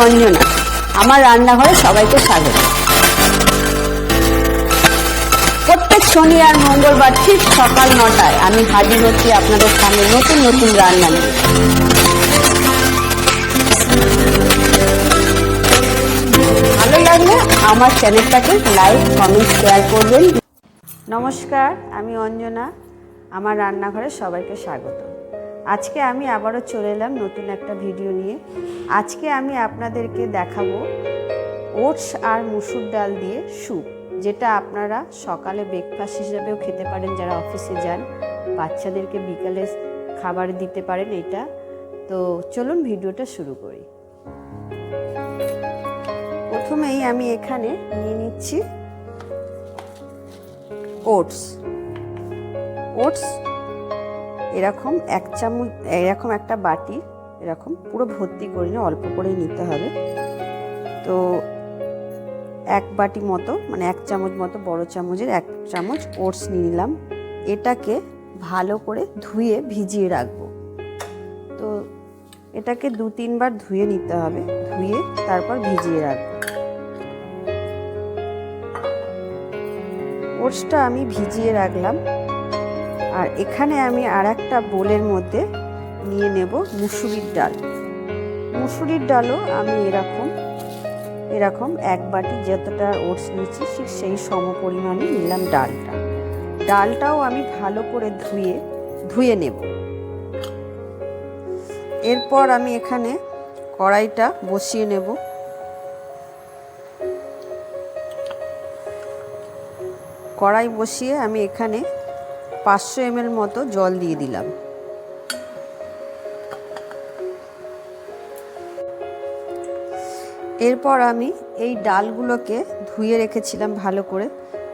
অঞ্জনা। আমার রান্নাঘরে সবাইকে স্বাগত। প্রত্যেক শনি আর মঙ্গলবার ঠিক সকাল 9টায় আমি হাজির হচ্ছি আপনাদের সামনে নতুন নতুন রান্না নিয়ে। ভালো লাগলে আমার চ্যানেলটাকে লাইক, কমেন্ট, শেয়ার করবেন। নমস্কার, আমি অঞ্জনা। আমার রান্নাঘরে সবাইকে স্বাগত। আজকে আমি আবারও চলে এলাম নতুন একটা ভিডিও নিয়ে। আজকে আমি আপনাদেরকে দেখাবো ওটস আর মুসুর ডাল দিয়ে স্যুপ, যেটা আপনারা সকালে ব্রেকফাস্ট হিসেবেও খেতে পারেন যারা অফিসে যান, বাচ্চাদেরকে বিকালে খাবার দিতে পারেন এটা। তো চলুন ভিডিওটা শুরু করি। প্রথমেই আমি এখানে নিয়ে নিচ্ছি ওটস। এরকম 1 চামচ, এরকম একটা বাটি এরকম পুরো ভর্তি করে নিয়ে অল্প করে নিতে হবে। তো 1 বাটি মতো, মানে 1 চামচ মতো, বড় চামচের 1 চামচ ওটস নিয়ে নিলাম। এটাকে ভালো করে ধুয়ে ভিজিয়ে রাখবো। তো এটাকে 2-3 বার ধুয়ে নিতে হবে, ধুয়ে তারপর ভিজিয়ে রাখবো। ওটসটা আমি ভিজিয়ে রাখলাম। আর এখানে আমি আর একটা বোলের মধ্যে নিয়ে নেব মুসুরির ডাল। মুসুরির ডালও আমি এরকম 1 বাটি যতটা ওটস নিয়েছি ঠিক সেই সম পরিমাণে নিলাম ডালটাও আমি ভালো করে ধুয়ে নেব। এরপর আমি এখানে কড়াইটা বসিয়ে নেব। কড়াই বসিয়ে আমি এখানে 500 ml মতো জল দিয়ে দিলাম। এরপর আমি এই ডালগুলোকে ধুয়ে রেখেছিলাম ভালো করে,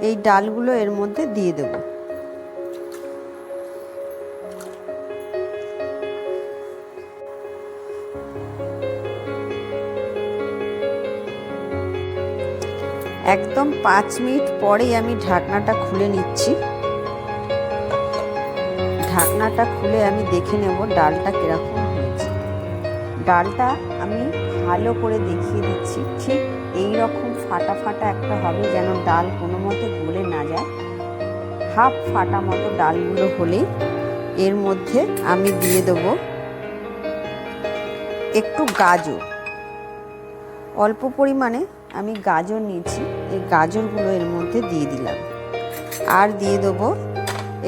এই ডালগুলো এর মধ্যে দিয়ে দেব। একদম 5 মিনিট পরেই আমি ঢাকনাটা খুলে নিচ্ছি। ঢাকনাটা খুলে আমি দেখে নেব ডালটা কিরকম হয়েছে। ডালটা আমি ভালো করে দেখিয়ে দিচ্ছি, ঠিক এই রকম ফাটা ফাটা একটা হবে, যেন ডাল কোনো মতে গলে না যায়। হাফ ফাটা মতো ডালগুলো হলেই এর মধ্যে আমি দিয়ে দেব একটু গাজর। অল্প পরিমাণে আমি গাজর নিয়েছি, এই গাজরগুলো এর মধ্যে দিয়ে দিলাম। আর দিয়ে দেবো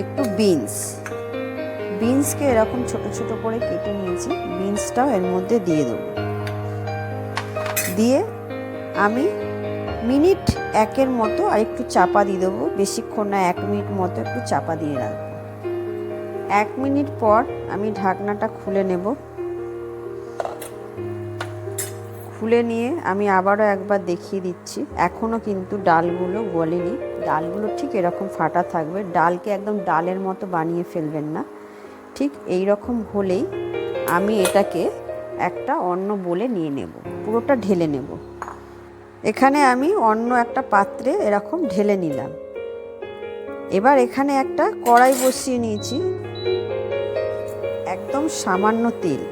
একটু বিনসকে এরকম ছোট ছোট করে কেটে নিয়েছি, বিনসটাও এর মধ্যে দিয়ে দেবো। দিয়ে আমি মিনিট 1 মতো আর একটু চাপা দিয়ে দেবো, বেশিক্ষণ না, 1 মিনিট মতো একটু চাপা দিয়ে রাখবো। 1 মিনিট পর আমি ঢাকনাটা খুলে নেব। খুলে নিয়ে আমি আবারও একবার দেখিয়ে দিচ্ছি। এখনও কিন্তু ডালগুলো গলেনি, ডালগুলো ঠিক এরকম ফাটা থাকবে। ডালকে একদম ডালের মতো বানিয়ে ফেলবেন না, ঠিক এই রকম হলেই আমি এটাকে একটা অন্য বোলে নিয়ে নেব, পুরোটা ঢেলে নেব। এখানে আমি অন্য একটা পাত্রে এরকম ঢেলে নিলাম। এবার এখানে একটা কড়াই বসিয়ে নিয়েছি, একদম সামান্য তেল।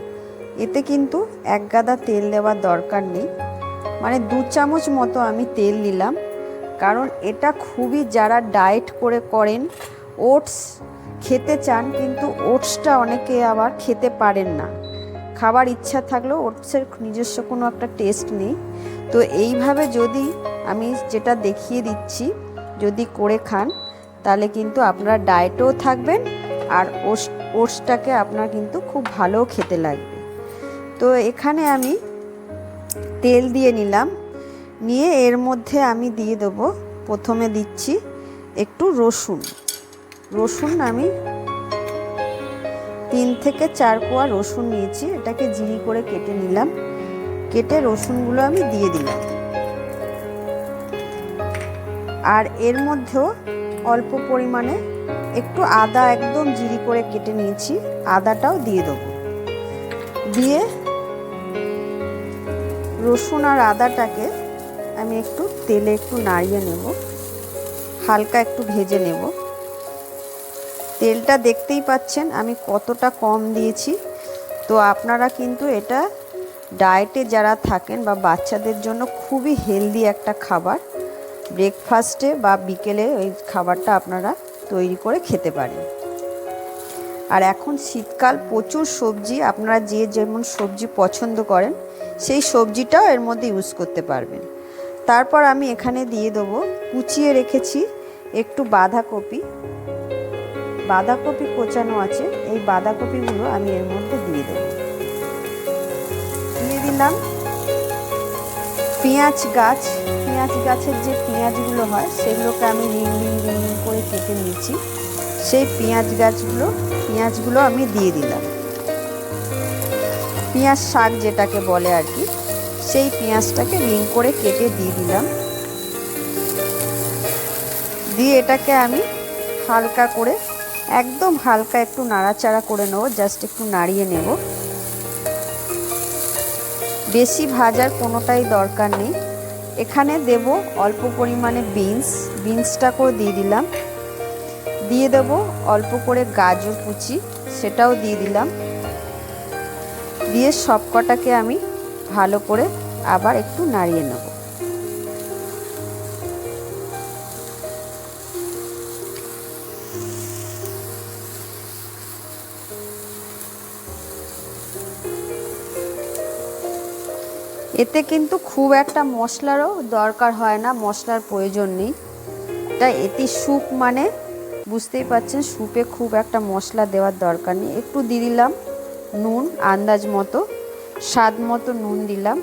এতে কিন্তু 1 গাদা তেল দেওয়ার দরকার নেই, মানে 2 চামচ মতো আমি তেল নিলাম। কারণ এটা খুবই, যারা ডায়েট করেন, ওটস খেতে চান কিন্তু ওটসটা অনেকে আবার খেতে পারেন না, খাবার ইচ্ছা থাকলেও ওটসের নিজস্ব কোনো একটা টেস্ট নেই। তো এইভাবে যদি আমি যেটা দেখিয়ে দিচ্ছি যদি করে খান, তাহলে কিন্তু আপনারা ডায়েটেও থাকবেন আর ওটসটাকে আপনার কিন্তু খুব ভালো খেতে লাগবে। তো এখানে আমি তেল দিয়ে নিলাম, নিয়ে এর মধ্যে আমি দিয়ে দেবো, প্রথমে দিচ্ছি একটু রসুন। আমি 3 থেকে 4 কোয়া রসুন নিয়েছি, এটাকে জিরি করে কেটে নিলাম। কেটে রসুনগুলো আমি দিয়ে দিলাম। আর এর মধ্যেও অল্প পরিমাণে একটু আদা একদম জিরি করে কেটে নিয়েছি, আদাটাও দিয়ে দেবো। দিয়ে রসুন আর আদাটাকে আমি একটু তেলে একটু নাড়িয়ে নেব, হালকা একটু ভেজে নেব। তেলটা দেখতেই পাচ্ছেন আমি কতটা কম দিয়েছি। তো আপনারা কিন্তু এটা ডায়েটে যারা থাকেন বা বাচ্চাদের জন্য খুবই হেলদি একটা খাবার। ব্রেকফাস্টে বা বিকেলে ওই খাবারটা আপনারা তৈরি করে খেতে পারেন। আর এখন শীতকাল, প্রচুর সবজি, আপনারা যে যেমন সবজি পছন্দ করেন সেই সবজিটাও এর মধ্যে ইউজ করতে পারবেন। তারপর আমি এখানে দিয়ে দেবো কুচিয়ে রেখেছি একটু বাঁধাকপি কোচানো আছে, এই বাঁধাকপিগুলো আমি এর মধ্যে দিয়ে দেবো। দিয়ে দিলাম পেঁয়াজ গাছের যে পেঁয়াজগুলো হয় সেগুলোকে আমি রিং করে কেটে নিয়েছি, সেই পেঁয়াজগুলো আমি দিয়ে দিলাম। পেঁয়াজ শাক যেটাকে বলে আর কি, সেই পেঁয়াজটাকে রিং করে কেটে দিয়ে দিলাম। দিয়ে এটাকে আমি হালকা করে, একদম হালকা একটু নাড়াচাড়া করে নেব, জাস্ট একটু নাড়িয়ে নেব। বেশি ভাজার কোনোটাই দরকার নেই। এখানে দেব অল্প পরিমাণে বিনসটাকেও দিয়ে দিলাম। দিয়ে দেব অল্প করে গাজর কুচি, সেটাও দিয়ে দিলাম। দিয়ে সবকটাকে আমি ভালো করে আবার একটু নাড়িয়ে নেব। এতে কিন্তু খুব একটা মশলারও দরকার হয় না, মশলার প্রয়োজন নেই। এতে স্যুপ মানে বুঝতেই পারছেন, স্যুপে খুব একটা মশলা দেওয়ার দরকার নেই। একটু দিয়ে দিলাম নুন, আন্দাজ মতো, স্বাদ মতো নুন দিলাম।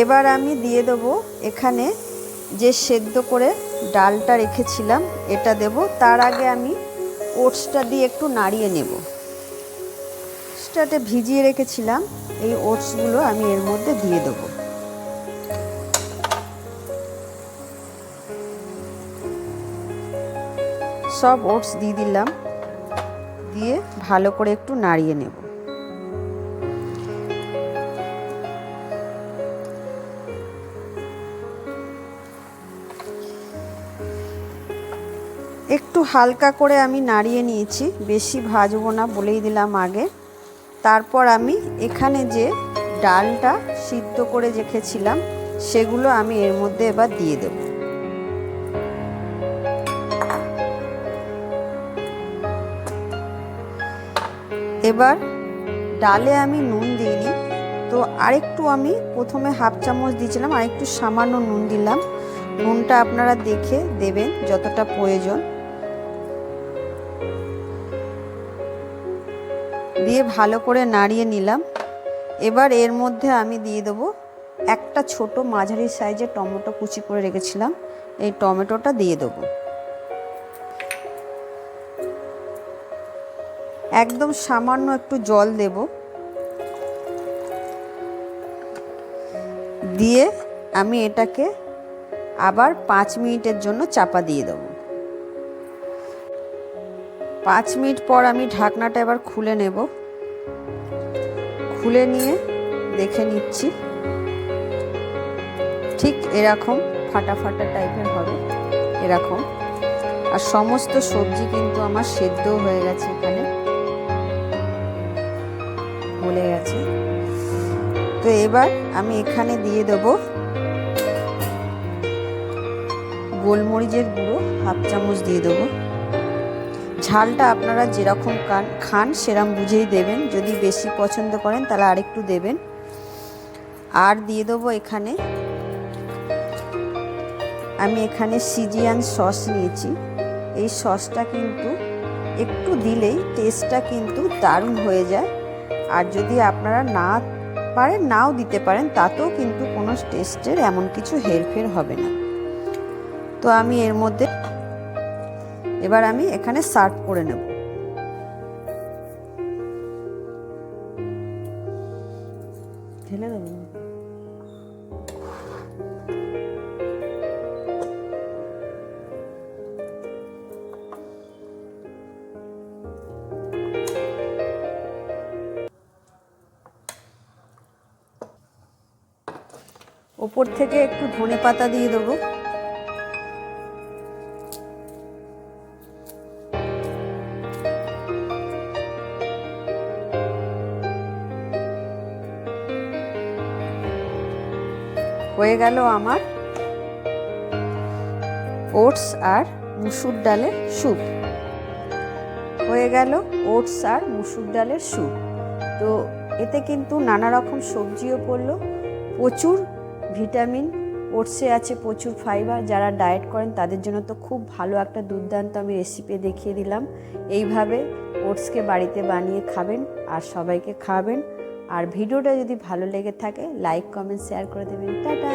এবার আমি দিয়ে দেবো এখানে যে সেদ্ধ করে ডালটা রেখেছিলাম, এটা দেব। তার আগে আমি ওটসটা দিয়ে একটু নাড়িয়ে নেব। ওটসটাতে ভিজিয়ে রেখেছিলাম, এই ওটসগুলো আমি এর মধ্যে দিয়ে দেবো। সব ওটস দিয়ে দিলাম, দিয়ে ভালো করে একটু নাড়িয়ে নেব। একটু হালকা করে আমি নাড়িয়ে নিয়েছি, বেশি ভাজবো না বলেই দিলাম আগে। তারপর আমি এখানে যে ডালটা সিদ্ধ করে রেখেছিলাম সেগুলো আমি এর মধ্যে এবার দিয়ে দেব। এবার ডালে আমি নুন দিইনি, তো আরেকটু আমি প্রথমে হাফ চামচ দিয়েছিলাম, আরেকটু সামান্য নুন দিলাম। নুনটা আপনারা দেখে দেবেন যতটা প্রয়োজন। দিয়ে ভালো করে নাড়িয়ে নিলাম। এবার এর মধ্যে আমি দিয়ে দেবো একটা ছোট মাঝারি সাইজের টমেটো কুচি করে রেখেছিলাম, এই টমেটোটা দিয়ে দেবো। একদম সামান্য একটু জল দেব, দিয়ে আমি এটাকে আবার 5 মিনিটের জন্য চাপা দিয়ে দেবো। 5 মিনিট পর আমি ঢাকনাটা এবার খুলে নেব। খুলে নিয়ে দেখে নিচ্ছি, ঠিক এরকম ফাটা ফাটা টাইপের হবে, এরকম। আর সমস্ত সবজি কিন্তু আমার সেদ্ধ হয়ে গেছে, এখানে গলে গেছে। তো এবার আমি এখানে দিয়ে দেব গোলমরিচের গুঁড়ো, হাফ চামচ দিয়ে দেবো। ঝালটা আপনারা যেরকম খান সেরকম বুঝেই দেবেন, যদি বেশি পছন্দ করেন তাহলে আরেকটু দেবেন। আর দিয়ে দেবো এখানে, আমি এখানে সিজিয়ান সস নিয়েছি। এই সসটা কিন্তু একটু দিলেই টেস্টটা কিন্তু দারুণ হয়ে যায়। আর যদি আপনারা না পারেন নাও দিতে পারেন, তাতেও কিন্তু কোনো টেস্টের এমন কিছু হেরফের হবে না। তো আমি এর মধ্যে এবার আমি এখানে সার্ভ করে নেব। ঢেলে দেব। ওপর থেকে একটু ধনেপাতা দিয়ে দেবো। হয়ে গেল আমার ওটস আর মুসুর ডালের স্যুপ। হয়ে গেল ওটস আর মুসুর ডালের স্যুপ। তো এতে কিন্তু নানা রকম সবজিও পড়লো, প্রচুর ভিটামিন, ওটসে আছে প্রচুর ফাইবার। যারা ডায়েট করেন তাদের জন্য তো খুব ভালো একটা দুর্দান্ত আমি রেসিপি দেখিয়ে দিলাম। এইভাবে ওটসকে বাড়িতে বানিয়ে খাবেন আর সবাইকে খাওয়াবেন। আর ভিডিওটা যদি ভালো লেগে থাকে লাইক কমেন্ট শেয়ার করে দেবেন। টাটা।